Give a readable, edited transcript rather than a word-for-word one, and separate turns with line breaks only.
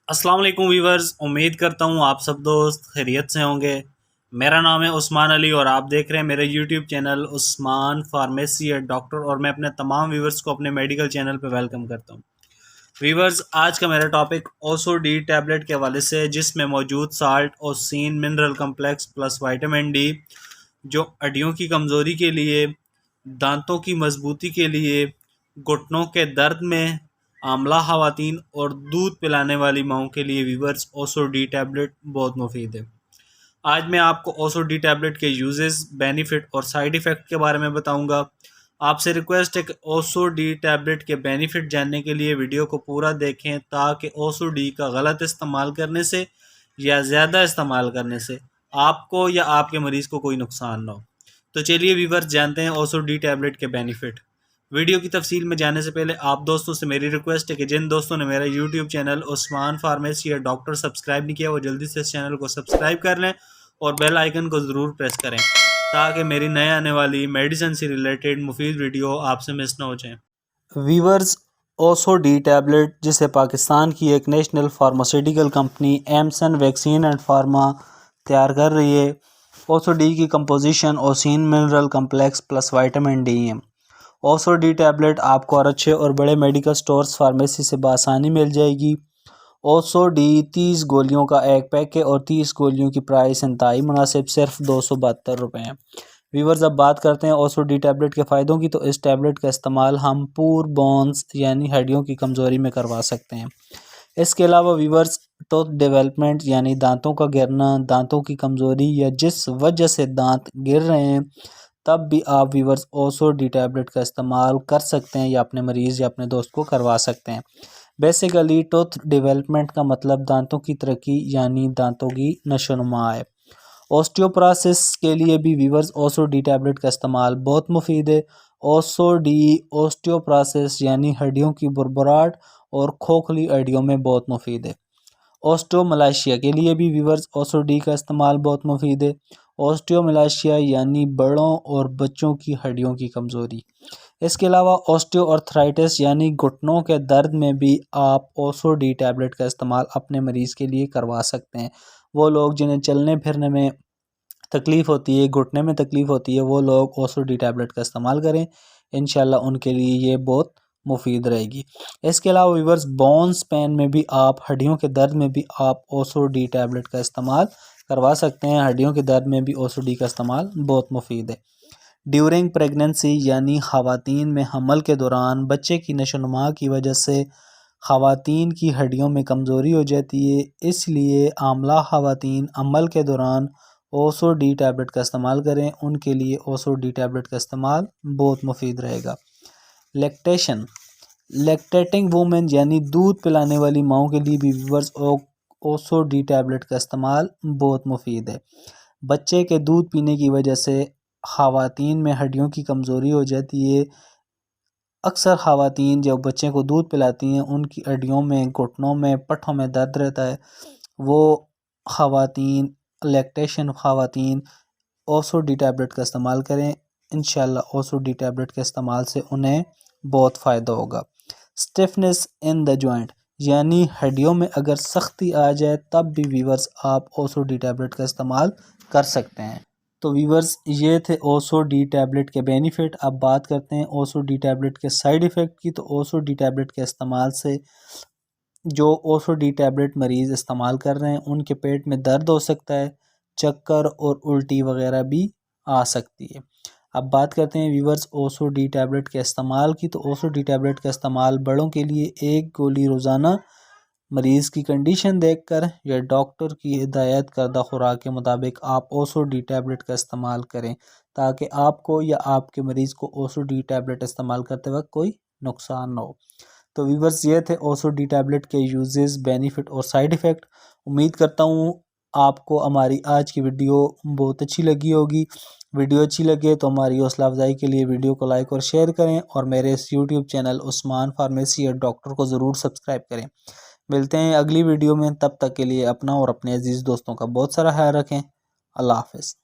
السلام علیکم ویورز، امید کرتا ہوں آپ سب دوست خیریت سے ہوں گے۔ میرا نام ہے عثمان علی اور آپ دیکھ رہے ہیں میرے YouTube channel Usman pharmacy at doctor, اور میں اپنے تمام ویورز کو اپنے میڈیکل چینل پہ ویلکم کرتا ہوں۔ ویورز، آج کا میرا ٹاپک اوسو ڈی ٹیبلٹ کے حوالے سے ہے، جس میں موجود salt ossein mineral complex plus vitamin D جو ہڈیوں کی کمزوری کے لیے، دانتوں کی مضبوطی کے لیے، گھٹنوں کے درد میں، حاملہ خواتین اور دودھ پلانے والی ماؤں کے لیے ویورز اوسو ڈی ٹیبلٹ بہت مفید ہے۔ آج میں آپ کو اوسو ڈی ٹیبلٹ کے یوزز، بینیفٹ اور سائیڈ ایفیکٹ کے بارے میں بتاؤں گا۔ آپ سے ریکویسٹ ہے کہ اوسو ڈی ٹیبلٹ کے بینیفٹ جاننے کے لیے ویڈیو کو پورا دیکھیں، تاکہ اوسو ڈی کا غلط استعمال کرنے سے یا زیادہ استعمال کرنے سے آپ کو یا آپ کے مریض کو کوئی نقصان نہ ہو۔ تو چلیے ویورز، جانتے ہیں اوسو ڈی ٹیبلٹ کے بینیفٹ۔ ویڈیو کی تفصیل میں جانے سے پہلے آپ دوستوں سے میری ریکویسٹ ہے کہ جن دوستوں نے میرا یوٹیوب چینل عثمان فارمیسی یا ڈاکٹر سبسکرائب نہیں کیا، وہ جلدی سے اس چینل کو سبسکرائب کر لیں اور بیل آئیکن کو ضرور پریس کریں، تاکہ میری نئے آنے والی میڈیسن سے ریلیٹڈ مفید ویڈیو آپ سے مس نہ ہو جائیں۔ ویورز، اوسو ڈی ٹیبلٹ، جسے پاکستان کی ایک national pharmaceutical company Amson vaccine and pharma تیار کر رہی ہے۔ اوسو ڈی کی composition ossein mineral complex plus vitamin D ہے۔ اوسو ڈی ٹیبلٹ آپ کو اور اچھے اور بڑے میڈیکل سٹورز فارمیسی سے بآسانی مل جائے گی۔ اوسو ڈی 30 گولیوں کا ایک پیک ہے اور 30 گولیوں کی پرائس انتہائی مناسب، صرف 272 روپے ہیں۔ ویورز، اب بات کرتے ہیں اوسو ڈی ٹیبلٹ کے فائدوں کی۔ تو اس ٹیبلٹ کا استعمال ہم پور بونز یعنی ہڈیوں کی کمزوری میں کروا سکتے ہیں۔ اس کے علاوہ ویورز، ٹوتھ ڈیولپمنٹ یعنی دانتوں کا گرنا، دانتوں کی کمزوری یا جس وجہ سے دانت گر رہے ہیں، تب بھی آپ ویورز اوسو ڈی ٹیبلٹ کا استعمال کر سکتے ہیں یا اپنے مریض یا اپنے دوست کو کروا سکتے ہیں۔ بیسیکلی ٹوتھ ڈیولپمنٹ کا مطلب دانتوں کی ترقی یعنی دانتوں کی نشو و نما ہے۔ اوسٹیوپراسس کے لیے بھی ویورز اوسو ڈی ٹیبلٹ کا استعمال بہت مفید ہے۔ اوسو ڈی اوسٹیوپراسس یعنی ہڈیوں کی بھربھراہٹ اور کھوکھلی ہڈیوں میں بہت مفید ہے۔ اوسٹیوملاشیا کے لیے بھی ویورز اوسو ڈی کا استعمال بہت مفید ہے۔ اوسٹیوملاشیا یعنی بڑوں اور بچوں کی ہڈیوں کی کمزوری۔ اس کے علاوہ اوسٹیو آرتھرائٹس یعنی گھٹنوں کے درد میں بھی آپ اوسو ڈی ٹیبلٹ کا استعمال اپنے مریض کے لیے کروا سکتے ہیں۔ وہ لوگ جنہیں چلنے پھرنے میں تکلیف ہوتی ہے، گھٹنے میں تکلیف ہوتی ہے، وہ لوگ اوسو ڈی ٹیبلٹ کا استعمال کریں، انشاءاللہ ان کے لیے یہ بہت مفید رہے گی۔ اس کے علاوہ ویورز، بونز پین میں بھی آپ، ہڈیوں کے درد میں بھی آپ اوسو ڈی ٹیبلٹ کا استعمال کروا سکتے ہیں۔ ہڈیوں کے درد میں بھی اوسو ڈی کا استعمال بہت مفید ہے۔ ڈیورنگ پریگننسی یعنی خواتین میں حمل کے دوران بچے کی نشو و نما کی وجہ سے خواتین کی ہڈیوں میں کمزوری ہو جاتی ہے، اس لیے حاملہ خواتین حمل کے دوران اوسو ڈی ٹیبلٹ کا استعمال کریں، ان کے لیے اوسو ڈی ٹیبلٹ کا استعمال بہت مفید رہے گا۔ لیکٹیشن، لیکٹیٹنگ وومن یعنی دودھ پلانے والی ماؤں کے لیے بھی ویورز اوسو ڈی ٹیبلٹ کا استعمال بہت مفید ہے۔ بچے کے دودھ پینے کی وجہ سے خواتین میں ہڈیوں کی کمزوری ہو جاتی ہے۔ اکثر خواتین جب بچے کو دودھ پلاتی ہیں، ان کی ہڈیوں میں، گھٹنوں میں، پٹھوں میں درد رہتا ہے۔ وہ خواتین، لیکٹیشن خواتین اوسو ڈی ٹیبلٹ کا استعمال کریں، انشاءاللہ اوسو ڈی ٹیبلٹ کے استعمال سے انہیں بہت فائدہ ہوگا۔ سٹفنس ان دا جوائنٹ یعنی ہڈیوں میں اگر سختی آ جائے، تب بھی ویورز آپ اوسو ڈی ٹیبلٹ کا استعمال کر سکتے ہیں۔ تو ویورز، یہ تھے اوسو ڈی ٹیبلٹ کے بینیفٹ۔ اب بات کرتے ہیں اوسو ڈی ٹیبلٹ کے سائیڈ ایفیکٹ کی۔ تو اوسو ڈی ٹیبلٹ کے استعمال سے، جو اوسو ڈی ٹیبلٹ مریض استعمال کر رہے ہیں، ان کے پیٹ میں درد ہو سکتا ہے، چکر اور الٹی وغیرہ بھی آ سکتی ہے۔ اب بات کرتے ہیں ویورز اوسو ڈی ٹیبلٹ کے استعمال کی۔ تو اوسو ڈی ٹیبلٹ کا استعمال بڑوں کے لیے 1 گولی روزانہ مریض کی کنڈیشن دیکھ کر یا ڈاکٹر کی ہدایت کردہ خوراک کے مطابق آپ اوسو ڈی ٹیبلٹ کا استعمال کریں، تاکہ آپ کو یا آپ کے مریض کو اوسو ڈی ٹیبلٹ استعمال کرتے وقت کوئی نقصان نہ ہو۔ تو ویورز، یہ تھے اوسو ڈی ٹیبلٹ کے یوزز، بینیفٹ اور سائیڈ ایفیکٹ۔ امید کرتا ہوں آپ کو ہماری آج کی ویڈیو بہت اچھی لگی ہوگی۔ ویڈیو اچھی لگے تو ہماری حوصلہ افزائی کے لیے ویڈیو کو لائک اور شیئر کریں، اور میرے اس YouTube channel Usman pharmacy at doctor کو ضرور سبسکرائب کریں۔ ملتے ہیں اگلی ویڈیو میں، تب تک کے لیے اپنا اور اپنے عزیز دوستوں کا بہت سارا خیال رکھیں۔ اللہ حافظ۔